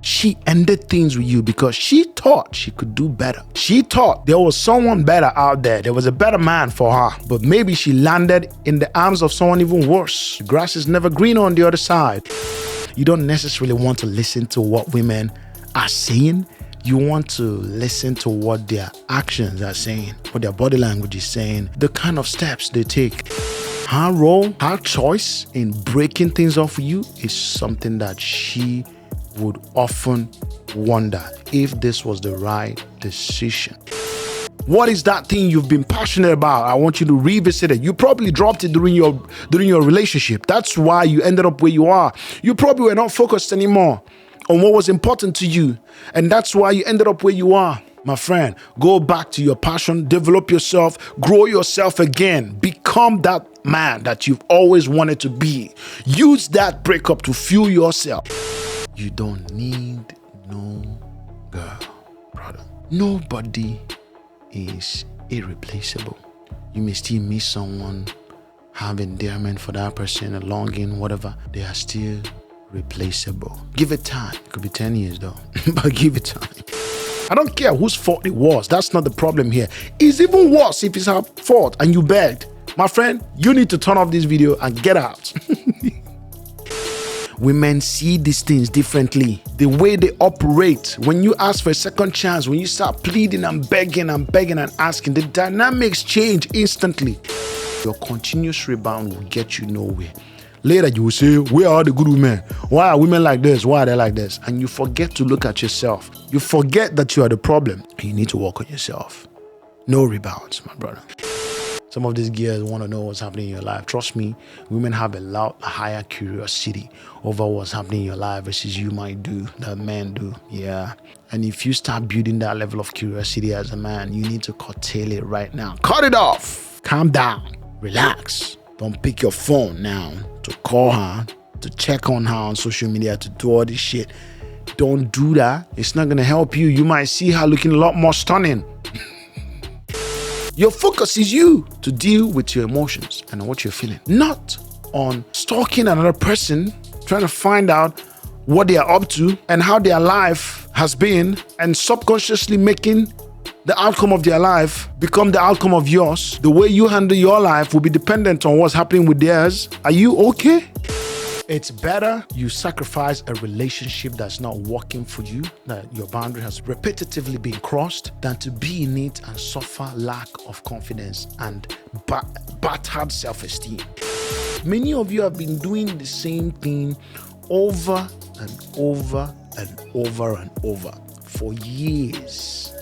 She ended things with you because she thought she could do better. She thought there was someone better out there. There was a better man for her. But maybe she landed in the arms of someone even worse. The grass is never green on the other side. You don't necessarily want to listen to what women are saying. You want to listen to what their actions are saying, what their body language is saying, the kind of steps they take. Her role, her choice in breaking things off for you is something that she would often wonder if this was the right decision. What is that thing you've been passionate about? I want you to revisit it. You probably dropped it during your relationship. That's why you ended up where you are. You probably were not focused anymore on what was important to you. And that's why you ended up where you are. My friend, go back to your passion, develop yourself, grow yourself again, become that man that you've always wanted to be. Use that breakup to fuel yourself. You don't need no girl, brother. Nobody is irreplaceable. You may still miss someone, have endearment for that person, a longing, whatever. They are still replaceable. Give it time. It could be 10 years though, but give it time. I don't care whose fault it was. That's not the problem here. It's even worse if it's her fault and you begged. My friend, you need to turn off this video and get out. Women see these things differently. The way they operate, when you ask for a second chance, when you start pleading and begging and asking, the dynamics change instantly. Your continuous rebound will get you nowhere. Later you will say, where are the good women? Why are women like this? Why are they like this? And you forget to look at yourself. You forget that you are the problem. You need to work on yourself. No rebounds, my brother. Some of these girls want to know what's happening in your life. Trust me, women have a higher curiosity over what's happening in your life versus you might do, that men do. Yeah. And if you start building that level of curiosity as a man, you need to curtail it right now. Cut it off. Calm down. Relax. Don't pick your phone now to call her, to check on her on social media, to do all this shit. Don't do that. It's not going to help you. You might see her looking a lot more stunning. Your focus is you to deal with your emotions and what you're feeling, not on stalking another person, trying to find out what they are up to and how their life has been, and subconsciously making the outcome of their life become the outcome of yours. The way you handle your life will be dependent on what's happening with theirs. Are you okay? It's better you sacrifice a relationship that's not working for you, that your boundary has repetitively been crossed, than to be in it and suffer lack of confidence and battered self-esteem. Many of you have been doing the same thing over and over and over and over for years,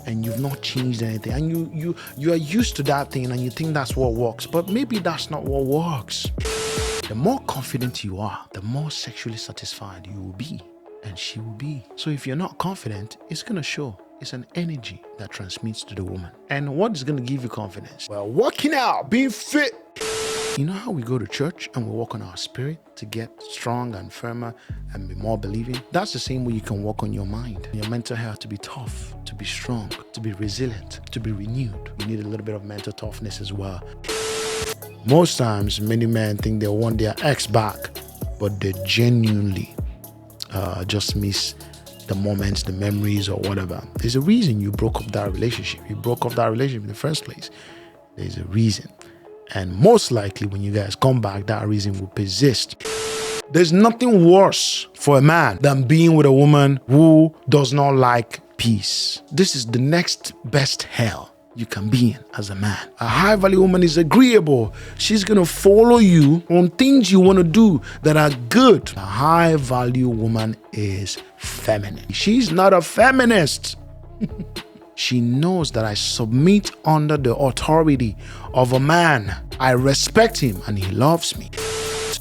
and you've not changed anything, and you are used to that thing and you think that's what works, but maybe that's not what works. The more confident you are, the more sexually satisfied you will be, and she will be. So if you're not confident, it's going to show. It's an energy that transmits to the woman. And what is going to give you confidence? Well, working out, being fit. You know how we go to church and we work on our spirit to get strong and firmer and be more believing? That's the same way you can work on your mind, your mental health, to be tough, to be strong, to be resilient, to be renewed. You need a little bit of mental toughness as well. Most times, many men think they want their ex back, but they genuinely just miss the moments, the memories, or whatever. There's a reason you broke up that relationship. You broke up that relationship in the first place. There's a reason. And most likely, when you guys come back, that reason will persist. There's nothing worse for a man than being with a woman who does not like peace. This is the next best hell you can be in as a man. A high value woman is agreeable. She's gonna follow you on things you want to do that are good. A high value woman is feminine. She's not a feminist. She knows that I submit under the authority of a man. I respect him and he loves me.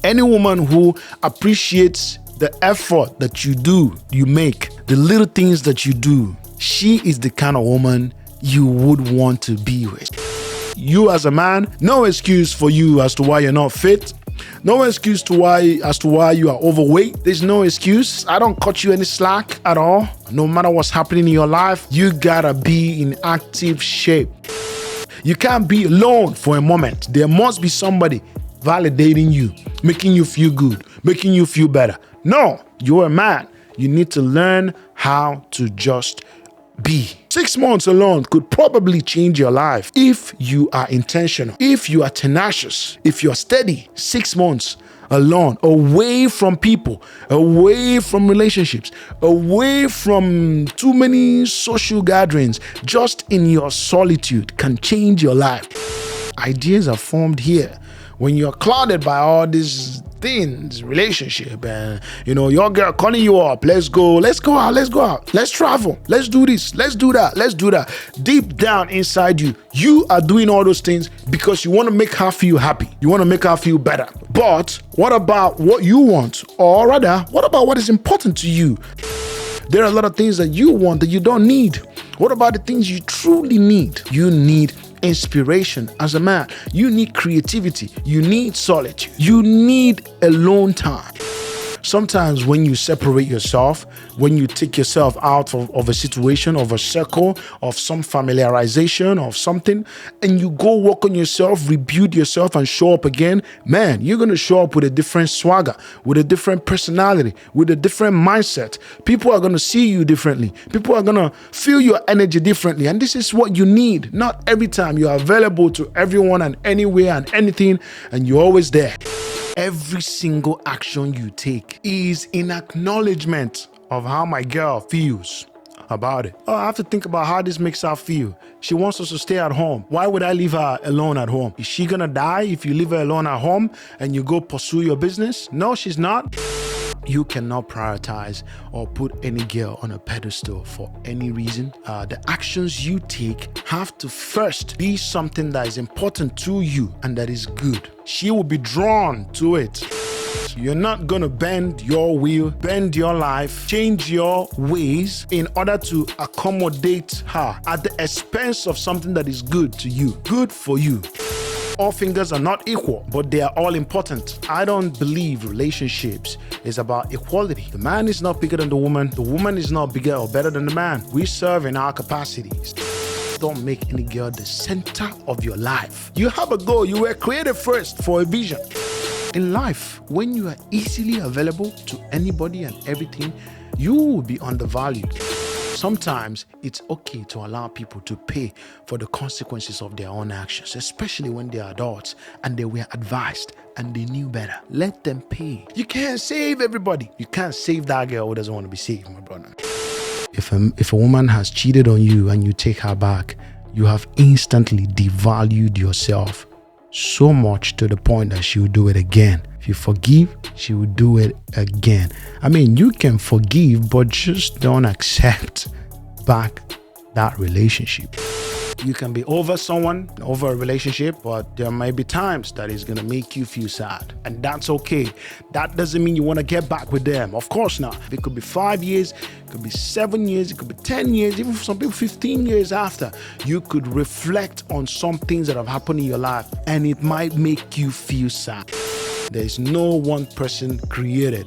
Any woman who appreciates the effort that you make, the little things that you do, she is the kind of woman you would want to be with. You as a man, no excuse for you as to why you're not fit. No excuse as to why you are overweight. There's no excuse. I don't cut you any slack at all. No matter what's happening in your life, you gotta be in active shape. You can't be alone for a moment. There must be somebody validating you, making you feel good, making you feel better. No, you're a man. You need to learn how to just be. 6 months alone could probably change your life if you are intentional, if you are tenacious, if you are steady. 6 months alone, away from people, away from relationships, away from too many social gatherings, just in your solitude can change your life. Ideas are formed here. When you're clouded by all these things, relationship, and your girl calling you up, let's go out, let's travel, let's do this, let's do that. Deep down inside you, you are doing all those things because you want to make her feel happy. You want to make her feel better. But what about what you want? Or rather, what about what is important to you? There are a lot of things that you want that you don't need. What about the things you truly need? You need inspiration as a man. You need creativity. You need solitude. You need alone time. Sometimes when you separate yourself, when you take yourself out of a situation, of a circle, of some familiarization of something, and you go work on yourself, rebuild yourself, and show up again, man, you're going to show up with a different swagger, with a different personality, with a different mindset. People are going to see you differently. People are going to feel your energy differently. And this is what you need. Not every time you are available to everyone and anywhere and anything, and you're always there. Every single action you take is in acknowledgement of how my girl feels about it. Oh, I have to think about how this makes her feel. She wants us to stay at home. Why would I leave her alone at home? Is she gonna die if you leave her alone at home and you go pursue your business? No, she's not. You cannot prioritize or put any girl on a pedestal for any reason. The actions you take have to first be something that is important to you and that is good. She will be drawn to it. You're not going to bend your will, bend your life, change your ways in order to accommodate her at the expense of something that is good to you, good for you. All fingers are not equal, but they are all important. I don't believe relationships is about equality. The man is not bigger than the woman is not bigger or better than the man. We serve in our capacities. Don't make any girl the center of your life. You have a goal. You were created first for a vision. In life, when you are easily available to anybody and everything, you will be undervalued. Sometimes it's okay to allow people to pay for the consequences of their own actions, especially when they are adults and they were advised and they knew better. Let them pay. You can't save everybody. You can't save that girl who doesn't want to be saved, my brother. If a woman has cheated on you and you take her back, you have instantly devalued yourself so much to the point that she will do it again. If you forgive, she will do it again. I mean, you can forgive, but just don't accept back that relationship. You can be over someone, over a relationship, but there might be times that it's going to make you feel sad. And that's okay. That doesn't mean you want to get back with them. Of course not. It could be 5 years, it could be 7 years, it could be 10 years, even for some people 15 years after. You could reflect on some things that have happened in your life and it might make you feel sad. There is no one person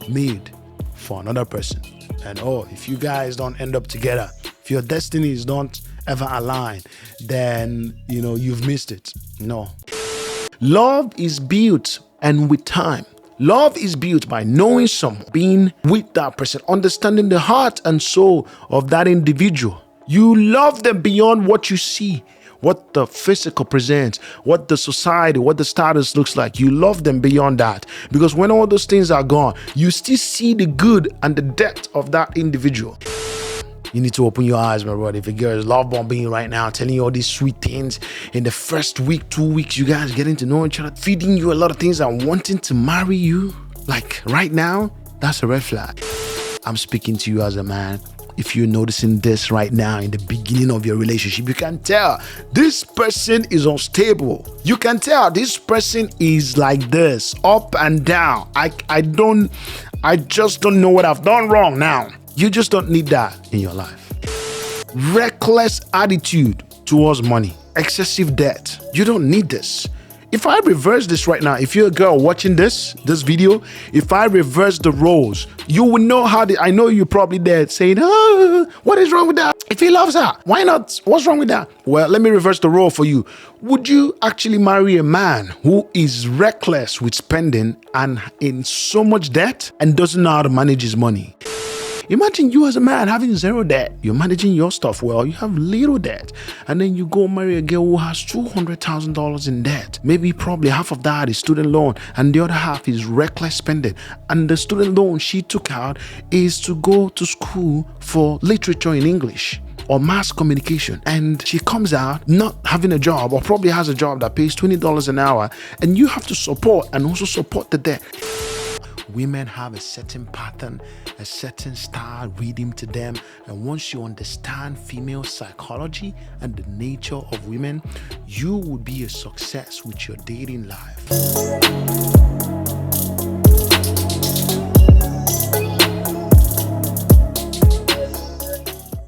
made for another person. And if you guys don't end up together, if your destinies don't ever align, then you've missed it. No. Love is built, and with time. Love is built by knowing someone, being with that person, understanding the heart and soul of that individual. You love them beyond what you see, what the physical presents, what the society, what the status looks like. You love them beyond that, because when all those things are gone, you still see the good and the depth of that individual. You need to open your eyes, my brother. If a girl is love bombing you right now, telling you all these sweet things, in the first week, 2 weeks, you guys getting to know each other, feeding you a lot of things and wanting to marry you, like right now, that's a red flag. I'm speaking to you as a man. If you're noticing this right now in the beginning of your relationship, you can tell this person is unstable. You can tell this person is like this, up and down. I just don't know what I've done wrong now. You just don't need that in your life. Reckless attitude towards money, excessive debt. You don't need this. If I reverse this right now, if you're a girl watching this video, if I reverse the roles, you will know I know you're probably there saying, what is wrong with that? If he loves her, why not? What's wrong with that? Well, let me reverse the role for you. Would you actually marry a man who is reckless with spending and in so much debt and doesn't know how to manage his money? Imagine you as a man having zero debt. You're managing your stuff well, you have little debt. And then you go marry a girl who has $200,000 in debt. Maybe probably half of that is student loan and the other half is reckless spending. And the student loan she took out is to go to school for literature in English or mass communication, and she comes out not having a job, or probably has a job that pays $20 an hour, and you have to support and also support the debt. Women have a certain pattern, a certain style reading to them, and once you understand female psychology and the nature of women, you will be a success with your dating life.